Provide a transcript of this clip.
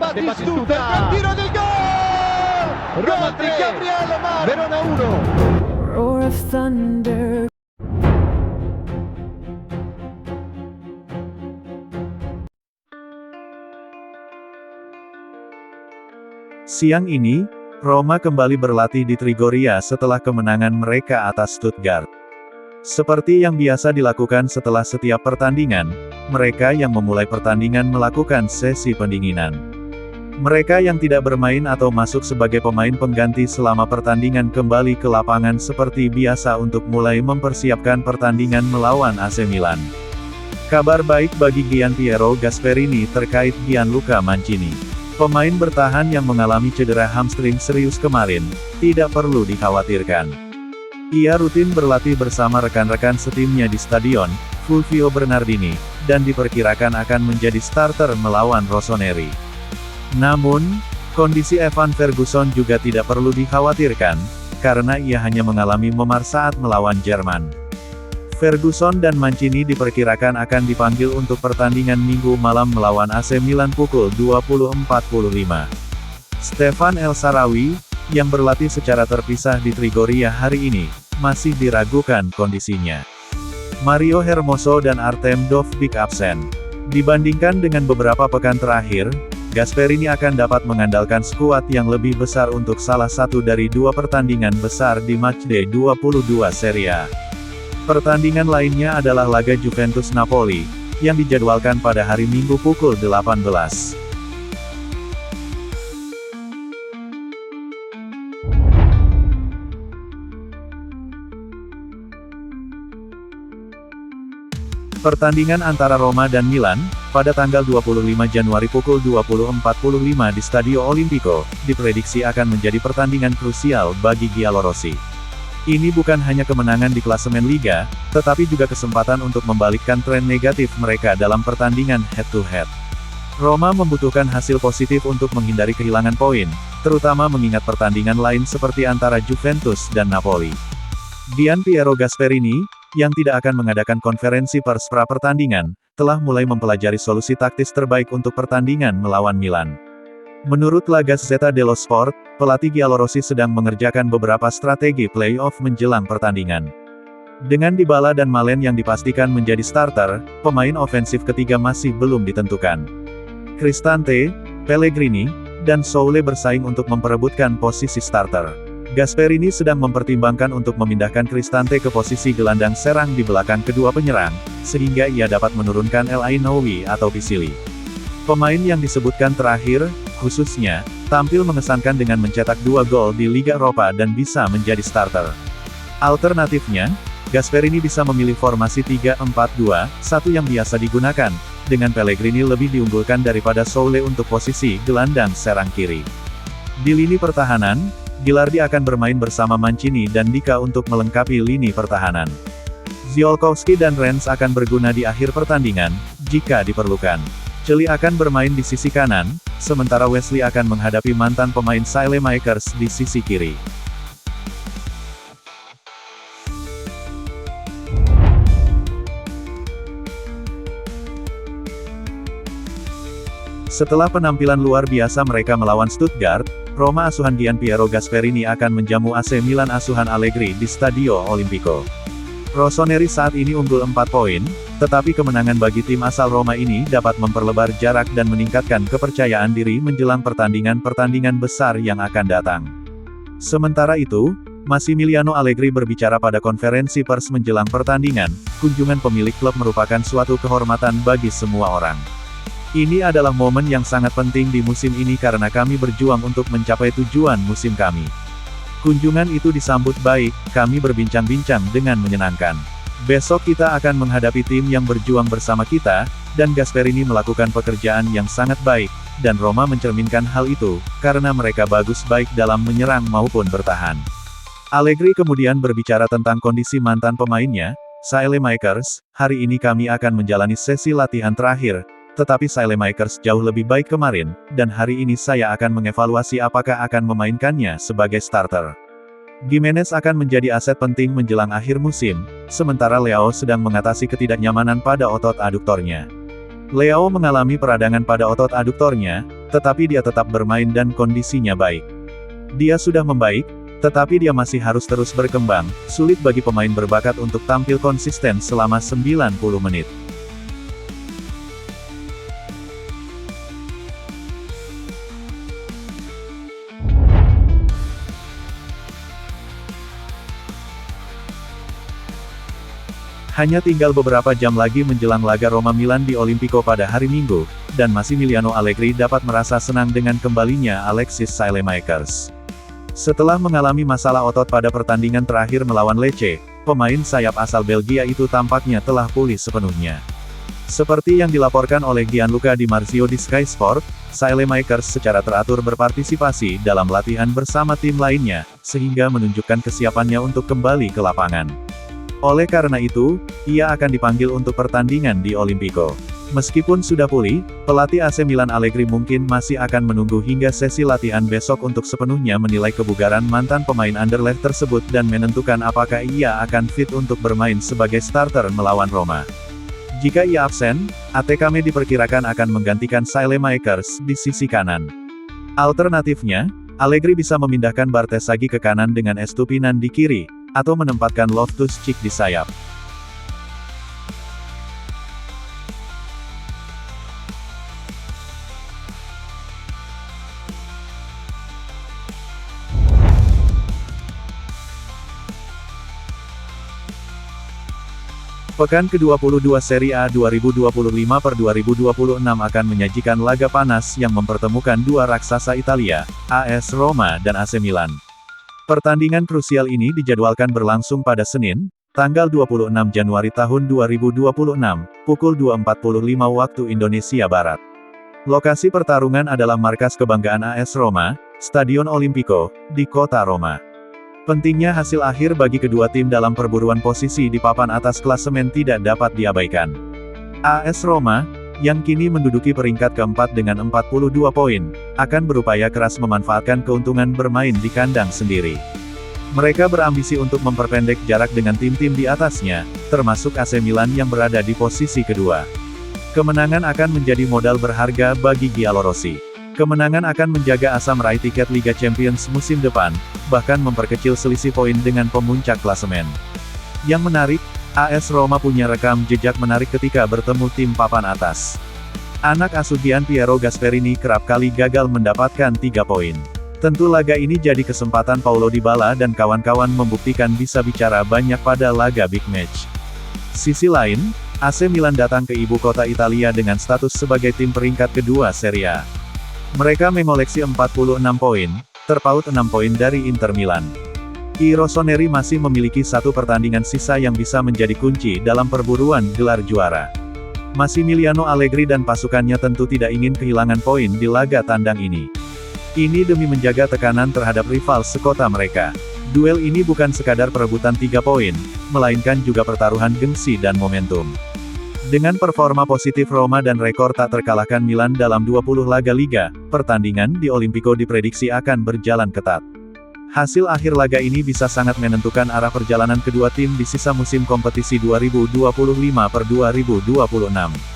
Batistuta, il tiro del gol! Gol di Gabriele Mar! Verona 1. Roar of thunder. Siang ini, Roma kembali berlatih di Trigoria setelah kemenangan mereka atas Stuttgart. Seperti yang biasa dilakukan setelah setiap pertandingan, mereka yang memulai pertandingan melakukan sesi pendinginan. Mereka yang tidak bermain atau masuk sebagai pemain pengganti selama pertandingan kembali ke lapangan seperti biasa untuk mulai mempersiapkan pertandingan melawan AC Milan. Kabar baik bagi Gianpiero Gasperini terkait Gianluca Mancini. Pemain bertahan yang mengalami cedera hamstring serius kemarin, tidak perlu dikhawatirkan. Ia rutin berlatih bersama rekan-rekan setimnya di stadion, Fulvio Bernardini, dan diperkirakan akan menjadi starter melawan Rossoneri. Namun, kondisi Evan Ferguson juga tidak perlu dikhawatirkan, karena ia hanya mengalami memar saat melawan Jerman. Ferguson dan Mancini diperkirakan akan dipanggil untuk pertandingan Minggu malam melawan AC Milan pukul 20.45. Stefan El Shaarawy, yang berlatih secara terpisah di Trigoria hari ini, masih diragukan kondisinya. Mario Hermoso dan Artem Dovbyk absen. Dibandingkan dengan beberapa pekan terakhir, Gasperini akan dapat mengandalkan skuad yang lebih besar untuk salah satu dari dua pertandingan besar di Matchday 22 Serie A. Pertandingan lainnya adalah laga Juventus-Napoli, yang dijadwalkan pada hari Minggu pukul 18. Pertandingan antara Roma dan Milan, pada tanggal 25 Januari pukul 20.45 di Stadio Olimpico, diprediksi akan menjadi pertandingan krusial bagi Giallorossi. Ini bukan hanya kemenangan di klasemen Liga, tetapi juga kesempatan untuk membalikkan tren negatif mereka dalam pertandingan head-to-head. Roma membutuhkan hasil positif untuk menghindari kehilangan poin, terutama mengingat pertandingan lain seperti antara Juventus dan Napoli. Gianpiero Gasperini, yang tidak akan mengadakan konferensi pers pra-pertandingan, telah mulai mempelajari solusi taktis terbaik untuk pertandingan melawan Milan. Menurut La Gazzetta dello Sport, pelatih Giallorossi sedang mengerjakan beberapa strategi play-off menjelang pertandingan. Dengan Dybala dan Malen yang dipastikan menjadi starter, pemain ofensif ketiga masih belum ditentukan. Cristante, Pellegrini, dan Soule bersaing untuk memperebutkan posisi starter. Gasperini sedang mempertimbangkan untuk memindahkan Cristante ke posisi gelandang serang di belakang kedua penyerang, sehingga ia dapat menurunkan El Ainoui atau Pisili. Pemain yang disebutkan terakhir, khususnya, tampil mengesankan dengan mencetak 2 gol di Liga Eropa dan bisa menjadi starter. Alternatifnya, Gasperini bisa memilih formasi 3-4-2-1 yang biasa digunakan, dengan Pellegrini lebih diunggulkan daripada Soule untuk posisi gelandang serang kiri. Di lini pertahanan, Gilardi akan bermain bersama Mancini dan Dika untuk melengkapi lini pertahanan. Ziolkowski dan Rennes akan berguna di akhir pertandingan, jika diperlukan. Cheli akan bermain di sisi kanan, sementara Wesley akan menghadapi mantan pemain Saelemaekers di sisi kiri. Setelah penampilan luar biasa mereka melawan Stuttgart, Roma asuhan Gianpiero Gasperini akan menjamu AC Milan asuhan Allegri di Stadio Olimpico. Rossoneri saat ini unggul 4 poin, tetapi kemenangan bagi tim asal Roma ini dapat memperlebar jarak dan meningkatkan kepercayaan diri menjelang pertandingan-pertandingan besar yang akan datang. Sementara itu, Massimiliano Allegri berbicara pada konferensi pers menjelang pertandingan, kunjungan pemilik klub merupakan suatu kehormatan bagi semua orang. Ini adalah momen yang sangat penting di musim ini karena kami berjuang untuk mencapai tujuan musim kami. Kunjungan itu disambut baik, kami berbincang-bincang dengan menyenangkan. Besok kita akan menghadapi tim yang berjuang bersama kita, dan Gasperini melakukan pekerjaan yang sangat baik, dan Roma mencerminkan hal itu, karena mereka bagus baik dalam menyerang maupun bertahan. Allegri kemudian berbicara tentang kondisi mantan pemainnya, Saelemaekers, hari ini kami akan menjalani sesi latihan terakhir, tetapi Saelemaekers jauh lebih baik kemarin, dan hari ini saya akan mengevaluasi apakah akan memainkannya sebagai starter. Gimenez akan menjadi aset penting menjelang akhir musim, sementara Leao sedang mengatasi ketidaknyamanan pada otot aduktornya. Leao mengalami peradangan pada otot aduktornya, tetapi dia tetap bermain dan kondisinya baik. Dia sudah membaik, tetapi dia masih harus terus berkembang. Sulit bagi pemain berbakat untuk tampil konsisten selama 90 menit. Hanya tinggal beberapa jam lagi menjelang laga Roma Milan di Olimpico pada hari Minggu, dan Massimiliano Allegri dapat merasa senang dengan kembalinya Alexis Saelemaekers. Setelah mengalami masalah otot pada pertandingan terakhir melawan Lecce, pemain sayap asal Belgia itu tampaknya telah pulih sepenuhnya. Seperti yang dilaporkan oleh Gianluca Di Marzio di Sky Sport, Saelemaekers secara teratur berpartisipasi dalam latihan bersama tim lainnya, sehingga menunjukkan kesiapannya untuk kembali ke lapangan. Oleh karena itu, ia akan dipanggil untuk pertandingan di Olimpico. Meskipun sudah pulih, pelatih AC Milan Allegri mungkin masih akan menunggu hingga sesi latihan besok untuk sepenuhnya menilai kebugaran mantan pemain Anderlecht tersebut dan menentukan apakah ia akan fit untuk bermain sebagai starter melawan Roma. Jika ia absen, Atacame diperkirakan akan menggantikan Saelemaekers di sisi kanan. Alternatifnya, Allegri bisa memindahkan Bartesaghi ke kanan dengan Estupinan di kiri, atau menempatkan Loftus-Cheek di sayap. Pekan ke-22 Serie A 2025/2026 akan menyajikan laga panas yang mempertemukan dua raksasa Italia, AS Roma dan AC Milan. Pertandingan krusial ini dijadwalkan berlangsung pada Senin, tanggal 26 Januari tahun 2026, pukul 2.45 waktu Indonesia Barat. Lokasi pertarungan adalah markas kebanggaan AS Roma, Stadion Olimpico, di kota Roma. Pentingnya hasil akhir bagi kedua tim dalam perburuan posisi di papan atas klasemen tidak dapat diabaikan. AS Roma, yang kini menduduki peringkat keempat dengan 42 poin, akan berupaya keras memanfaatkan keuntungan bermain di kandang sendiri. Mereka berambisi untuk memperpendek jarak dengan tim-tim di atasnya, termasuk AC Milan yang berada di posisi kedua. Kemenangan akan menjadi modal berharga bagi Giallorossi. Kemenangan akan menjaga asa meraih tiket Liga Champions musim depan, bahkan memperkecil selisih poin dengan pemuncak klasemen. Yang menarik, AS Roma punya rekam jejak menarik ketika bertemu tim papan atas. Anak asuh Gianpiero Gasperini kerap kali gagal mendapatkan 3 poin. Tentu laga ini jadi kesempatan Paulo Dybala dan kawan-kawan membuktikan bisa bicara banyak pada laga big match. Sisi lain, AC Milan datang ke ibu kota Italia dengan status sebagai tim peringkat kedua Serie A. Mereka mengoleksi 46 poin, terpaut 6 poin dari Inter Milan. I Rossoneri masih memiliki satu pertandingan sisa yang bisa menjadi kunci dalam perburuan gelar juara. Massimiliano Allegri dan pasukannya tentu tidak ingin kehilangan poin di laga tandang ini. Ini demi menjaga tekanan terhadap rival sekota mereka. Duel ini bukan sekadar perebutan 3 poin, melainkan juga pertaruhan gengsi dan momentum. Dengan performa positif Roma dan rekor tak terkalahkan Milan dalam 20 laga Liga, pertandingan di Olimpico diprediksi akan berjalan ketat. Hasil akhir laga ini bisa sangat menentukan arah perjalanan kedua tim di sisa musim kompetisi 2025/2026.